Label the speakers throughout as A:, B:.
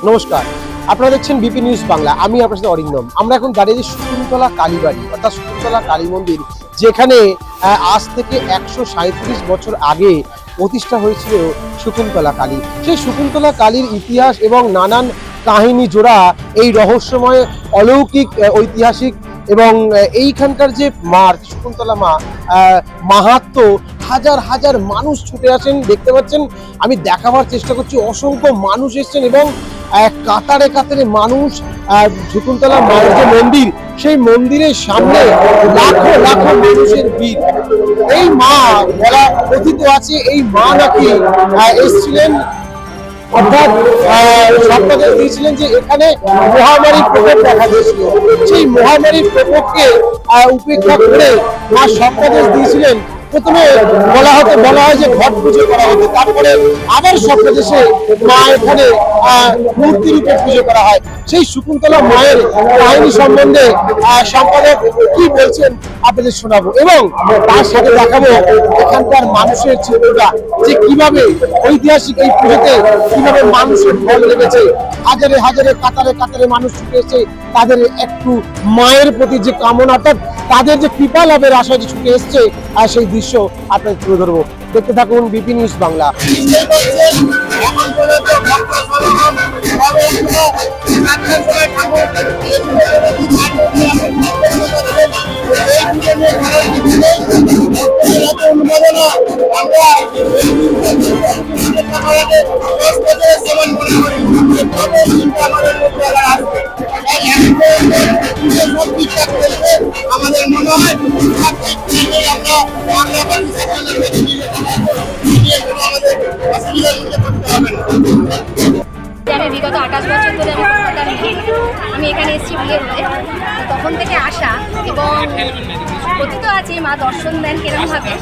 A: নমস্কার, আপনারা দেখছেন বিপি নিউজ বাংলা। আমি আপনার সাথে অরিন্দম। আমরা এখন দাঁড়িয়ে শকুন্তলা কালীবাড়ি অর্থাৎ শকুন্তলা কালী মন্দির, যেখানে আজ থেকে 137 বছর আগে প্রতিষ্ঠা হয়েছিল শকুন্তলা কালী। সেই শকুন্তলা কালীর ইতিহাস এবং নানান কাহিনী জোড়া এই রহস্যময় অলৌকিক ঐতিহাসিক এবং এইখানকার যে মা শকুন্তলা মা মাহাত্ম্য, হাজার হাজার মানুষ ছুটে আসেন। দেখতে পাচ্ছেন, আমি দেখাবার চেষ্টা করছি, অসংখ্য মানুষ এসেছেন এবং কাতারে কাতারে মানুষ শকুন্তলা মায়ের যে মন্দির, সেই মন্দিরের সামনে লাখো লাখো মানুষের ভিড়। এই মা বলা কথিত আছে, এই মা নাকি এসেছিলেন, অর্থাৎ স্বপ্নাদেশ দিয়েছিলেন যে এখানে মহামারীর প্রকোপ দেখা দিয়েছিল। সেই মহামারীর প্রকোপকে উপেক্ষা করে মা স্বপ্নাদেশ দিয়েছিলেন। প্রথমে বলা হয় যে ঘট পুজো করা হতো, তারপরে আবার স্বপ্নাদেশে মা এখানে মূর্তি রূপে পুজো করা হয়। সেই শকুন্তলা মায়ের কাহিনী সম্বন্ধে সম্পাদক কি বলছেন আপনাদের শোনাবো, এবং তার সাথে দেখাবো এখানকার মানুষের চিত্রটা, যে কিভাবে ঐতিহাসিক এই পুজোতে কিভাবে মানুষের ঢল লেগেছে। হাজারে হাজারে কাতারে কাতারে মানুষ ছুটে এসে তাদের একটু মায়ের প্রতি যে কামনা, অর্থাৎ তাদের যে কৃপা লাভের আশায় যে ছুটে এসছে, সেই দৃশ্য আপনাদের তুলে ধরবো। দেখতে থাকুন বিপি নিউজ বাংলা।
B: আমাদের মনে হয়
C: আমি বিগত 28 বছর ধরে আমি এখানে এসেছি বিয়ে হতে, তখন থেকে আসা, এবং কথিত আছে মা দর্শন দেন কেরমভাবে,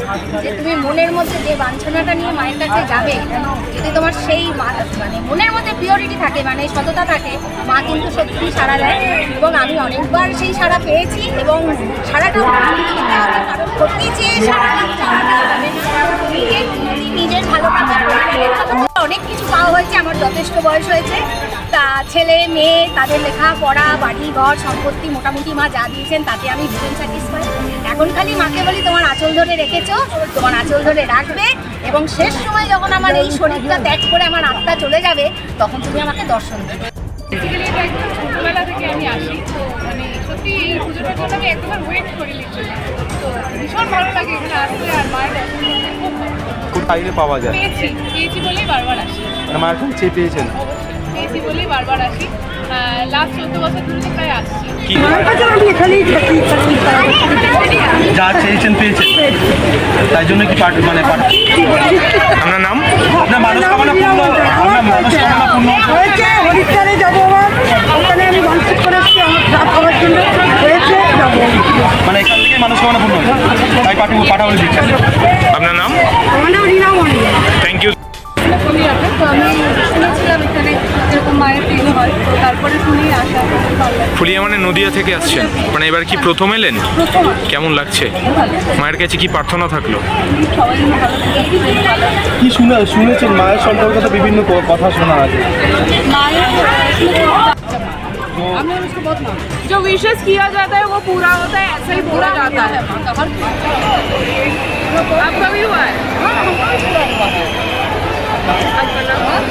C: যে তুমি মনের মধ্যে যে বাঞ্ছনাটা নিয়ে মায়ের কাছে যাবে, যদি তোমার সেই মানে মনের মধ্যে পিওরিটি থাকে, মানে সততা থাকে, মা কিন্তু সত্যি সাড়া দেয়। এবং আমি অনেকবার সেই সাড়া পেয়েছি, এবং সাড়াটা সত্যি যে নিজের ভালো অনেক কিছু পাওয়া হয়েছে। আমার যথেষ্ট বয়স হয়েছে, তা ছেলে মেয়ে তাদের লেখাপড়া, বাড়ি ঘর সম্পত্তি মোটামুটি মা যা দিয়েছেন তাতে আমি ভীষণ স্যাটিসফাই। এখন খালি মাকে বলি, তোমার আঁচল ধরে রেখেছো, তোমার আঁচল ধরে রাখবে, এবং শেষ সময় যখন আমার এই শরীরটা ত্যাগ করে আমার আত্মা চলে যাবে, তখন তুমি আমাকে দর্শন দেবে।
D: বেসিক্যালি এটা একদম ছোটোবেলা থেকে আমি আসি, তো মানে সত্যি এই পুজোটার জন্য আমি একদমই ওয়েট করি লিটারালি। তো ভীষণ ভালো লাগে এখানে আসতে, আর মায়ের দর্শন করতে খুব ভালো।
E: কোথায় পাওয়া যায়?
D: পেয়েছি বলেই বারবার আসি।
E: মানে মায়ের কাছে পেয়েছেন?
D: অবশ্যই পেয়েছি বলেই বারবার আসি। লাস্ট 14 বছর ধরে তো প্রায় আসছি।
E: যা চেয়েছেন পেয়েছেন, তাই জন্য কি মানে আপনার নাম? আপনার মানসকামনা পূর্ণ, আপনার মানসকামনা পূর্ণ
F: হয়েছে। হরিদ্বারে যাবো, ওখানে আমি মানসিক করে এসেছি আমার রাত খাওয়ার জন্য, হয়েছে যাবো।
E: মানে এখান থেকে মানসকামনা পূর্ণ হয়েছে, তাই পাঠাবলি দিচ্ছেন। আপনার নাম?
F: আমার নাম রিনা মন্ডল।
E: Thank you.
D: তো আমি শুনেছিলাম এখানে এরকম মায়ের তিল হয়, তো তারপরে শুনেই আসা, ভালো লাগে।
G: ফুলিয়া মানে নদিয়া থেকে আসছেন, মানে এবার কি প্রথম এলেন? কেমন লাগছে? মায়ের কাছে কি প্রার্থনা থাকলো?
D: সবাই ভালো থাকে, ভালো।
E: কি শুনেছেন মায়ের সম্পর্কে? তো বিভিন্ন কথা শোনা আছে।
D: हमने उसको बहुत माना, जो विशेष किया जाता है वो पूरा होता है, ऐसा ही बोला जाता है। आपका भी हुआ है? आपका नाम?